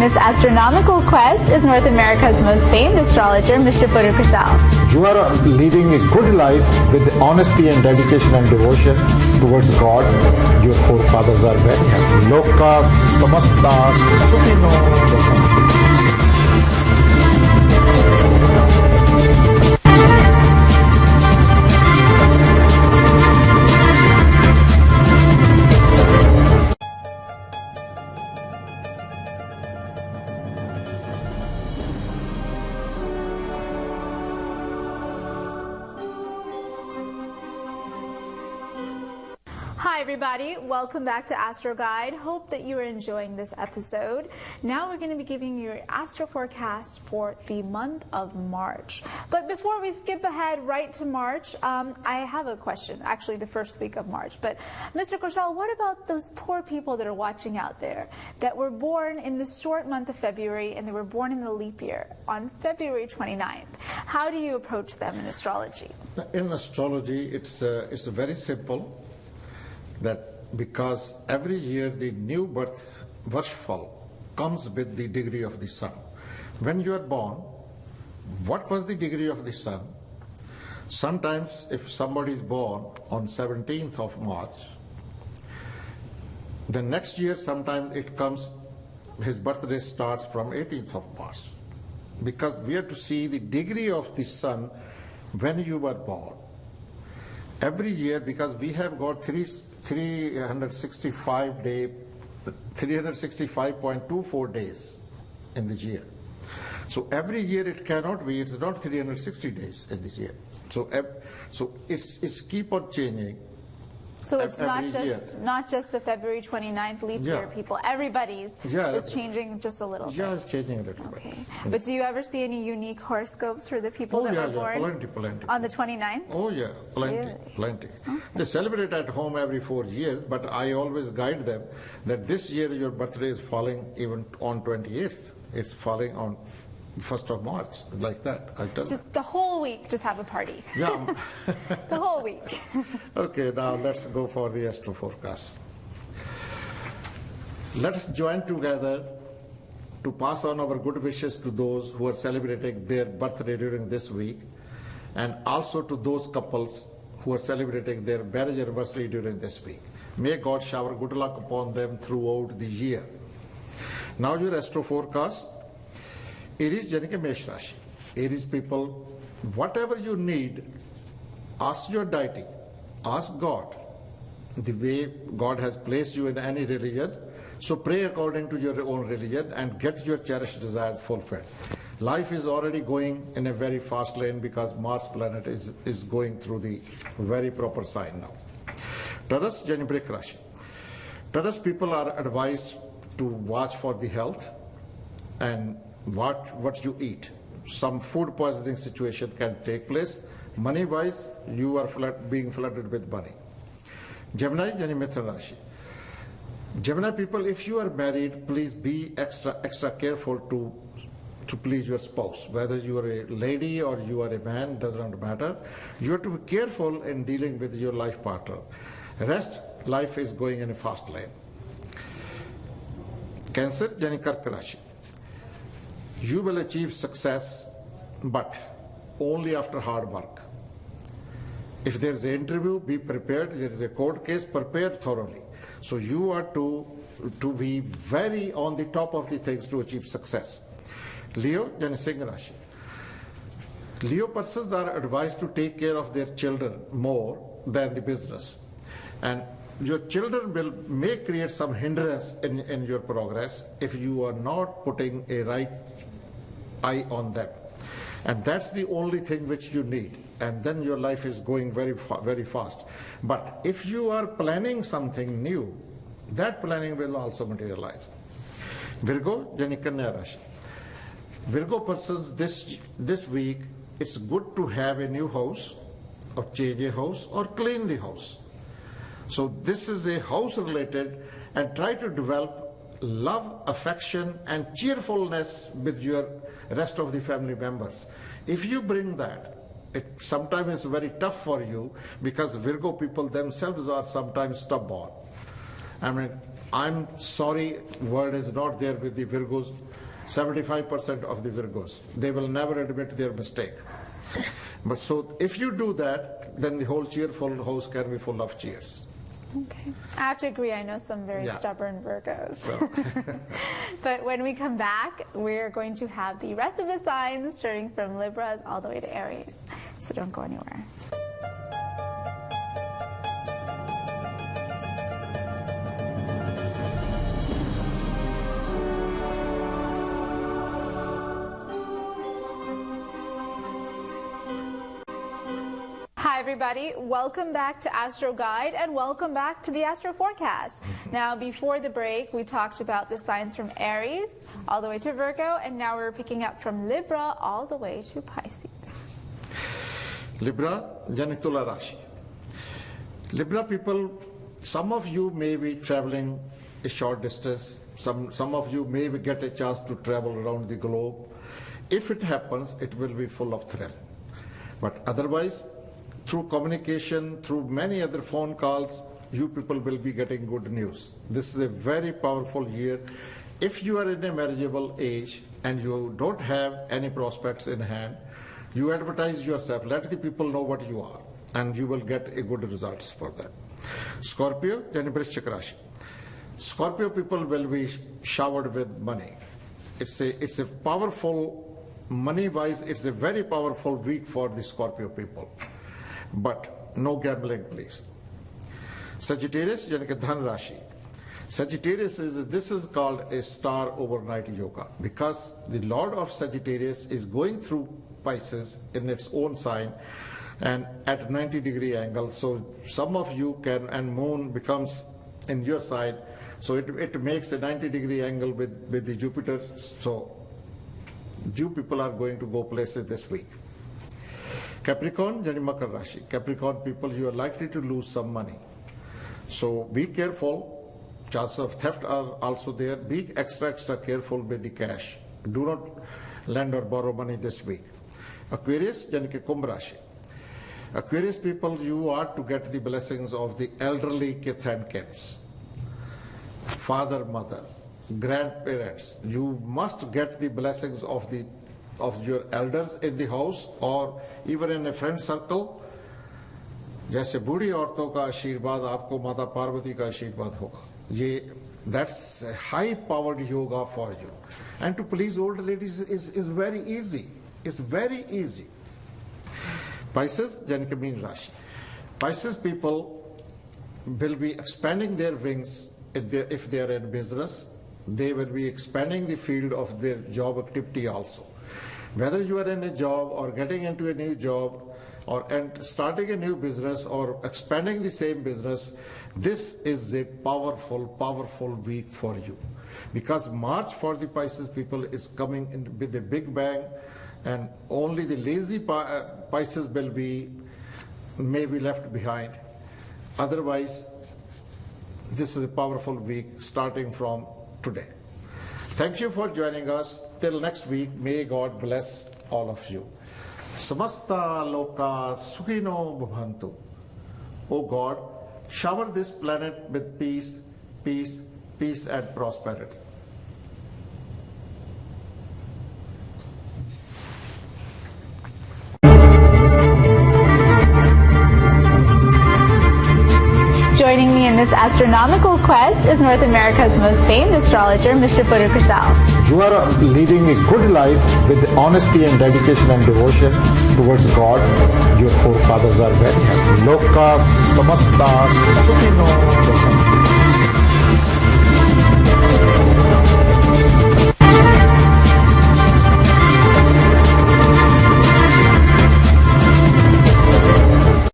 this astronomical quest is North America's most famed astrologer, Mr. Puru Kosal. You are leading a good life with honesty and dedication and devotion towards God. Your forefathers are very happy. Loka samasta sukhino vasantu. Hi everybody, welcome back to Astro Guide. Hope that you are enjoying this episode. Now we're going to be giving you your astro forecast for the month of March. But before we skip ahead right to March, I have a question, actually the first week of March. But Mr. Kosal, what about those poor people that are watching out there that were born in the short month of February and they were born in the leap year on February 29th? How do you approach them in astrology? In astrology, it's very simple. That because every year the new birth Varshfal comes with the degree of the sun. When you are born, what was the degree of the sun? Sometimes if somebody is born on 17th of March, the next year sometimes it comes, his birthday starts from 18th of March. Because we have to see the degree of the sun when you were born. Every year, because we have got 365.24 days in the year. So every year it cannot be, it's not 360 days in the year. So it's keep on changing. So it's not just the February 29th leap year people, everybody's is changing just a little bit. Yeah, it's changing a little bit. Okay. But do you ever see any unique horoscopes for the people that were born plenty. on the 29th? Oh yeah, plenty. Okay. They celebrate at home every 4 years, but I always guide them that this year your birthday is falling even on 28th. It's falling on 1st of March, like that. I tell just the whole week, just have a party. Yeah. The whole week. Okay, now let's go for the astro forecast. Let us join together to pass on our good wishes to those who are celebrating their birthday during this week, and also to those couples who are celebrating their marriage anniversary during this week. May God shower good luck upon them throughout the year. Now your astro forecast. Aries Janika Mesh Rashi. Aries people, whatever you need, ask your deity, ask God, the way God has placed you in any religion. So pray according to your own religion and get your cherished desires fulfilled. Life is already going in a very fast lane because Mars planet is going through the very proper sign now. Taurus Janibrik Rashi. Taurus people are advised to watch for the health and what you eat. Some food poisoning situation can take place. Money wise, you are being flooded with money. Gemini, Yani Mithun Rashi. Gemini people, if you are married, please be extra careful to please your spouse. Whether you are a lady or you are a man, doesn't matter. You have to be careful in dealing with your life partner. Rest, life is going in a fast lane. Cancer, Yani Kark Rashi. You will achieve success, but only after hard work. If there is an interview, be prepared. There is a court case, prepare thoroughly. So you are to be very on the top of the things to achieve success. Leo, Jani Singh Rashi. Leo persons are advised to take care of their children more than the business. And your children may create some hindrance in your progress if you are not putting a right eye on them. And that's the only thing which you need. And then your life is going very fast. But if you are planning something new, that planning will also materialize. Virgo, Janikanya Rashi. Virgo persons this week, it's good to have a new house or change a house or clean the house. So this is a house related, and try to develop love, affection and cheerfulness with your rest of the family members. If you bring that, it sometimes is very tough for you because Virgo people themselves are sometimes stubborn. I mean, I'm sorry, word is not there with the Virgos. 75% of the Virgos, they will never admit their mistake. But so if you do that, then the whole cheerful house can be full of cheers. Okay. I have to agree, I know some very stubborn Virgos. So. But when we come back, we're going to have the rest of the signs, starting from Libras all the way to Aries. So don't go anywhere. Hi everybody, welcome back to Astro Guide and welcome back to the Astro Forecast. Now before the break we talked about the signs from Aries all the way to Virgo, and now we're picking up from Libra all the way to Pisces. Libra, Janitula Rashi. Libra people, some of you may be traveling a short distance, some of you may get a chance to travel around the globe. If it happens, it will be full of thrill. But otherwise, through communication, through many other phone calls, you people will be getting good news. This is a very powerful year. If you are in a marriageable age and you don't have any prospects in hand, you advertise yourself, let the people know what you are, and you will get a good results for that. Scorpio, Janibristic Rashi. Scorpio people will be showered with money. It's a powerful, money-wise, it's a very powerful week for the Scorpio people. But no gambling, please. Sagittarius, Janika Dhan Rashi. Sagittarius this is called a star overnight yoga, because the Lord of Sagittarius is going through Pisces in its own sign and at 90-degree angle. So some of you can, and moon becomes in your side, so it makes a 90-degree angle with the Jupiter. So you people are going to go places this week. Capricorn, Jani Makar Rashi. Capricorn people, you are likely to lose some money. So be careful. Chances of theft are also there. Be extra careful with the cash. Do not lend or borrow money this week. Aquarius, Jani Ke Kumbh Rashi. Aquarius people, you are to get the blessings of the elderly kith and kins. Father, mother, grandparents. You must get the blessings of your elders in the house or even in a friend circle. जैसे बूढ़ी औरतों का आशीर्वाद आपको माता पार्वती का आशीर्वाद होगा, ये that's a high powered yoga for you. And to please old ladies is very easy. It's very easy. Pisces, यानी कि मीन राशि. Pisces people will be expanding their wings if they are in business. They will be expanding the field of their job activity also. Whether you are in a job or getting into a new job or starting a new business or expanding the same business, this is a powerful week for you. Because March for the Pisces people is coming in with a big bang, and only the lazy Pisces will may be left behind. Otherwise, this is a powerful week starting from today. Thank you for joining us. Till next week, may God bless all of you. Samasta loka sukhino bhavantu. O God, shower this planet with peace, peace, peace and prosperity. Joining me in this astronomical quest is North America's most famed astrologer, Mr. Puru Kasal. You are leading a good life with honesty and dedication and devotion towards God. Your forefathers are very happy. Loka samasta sukhino bhavantu.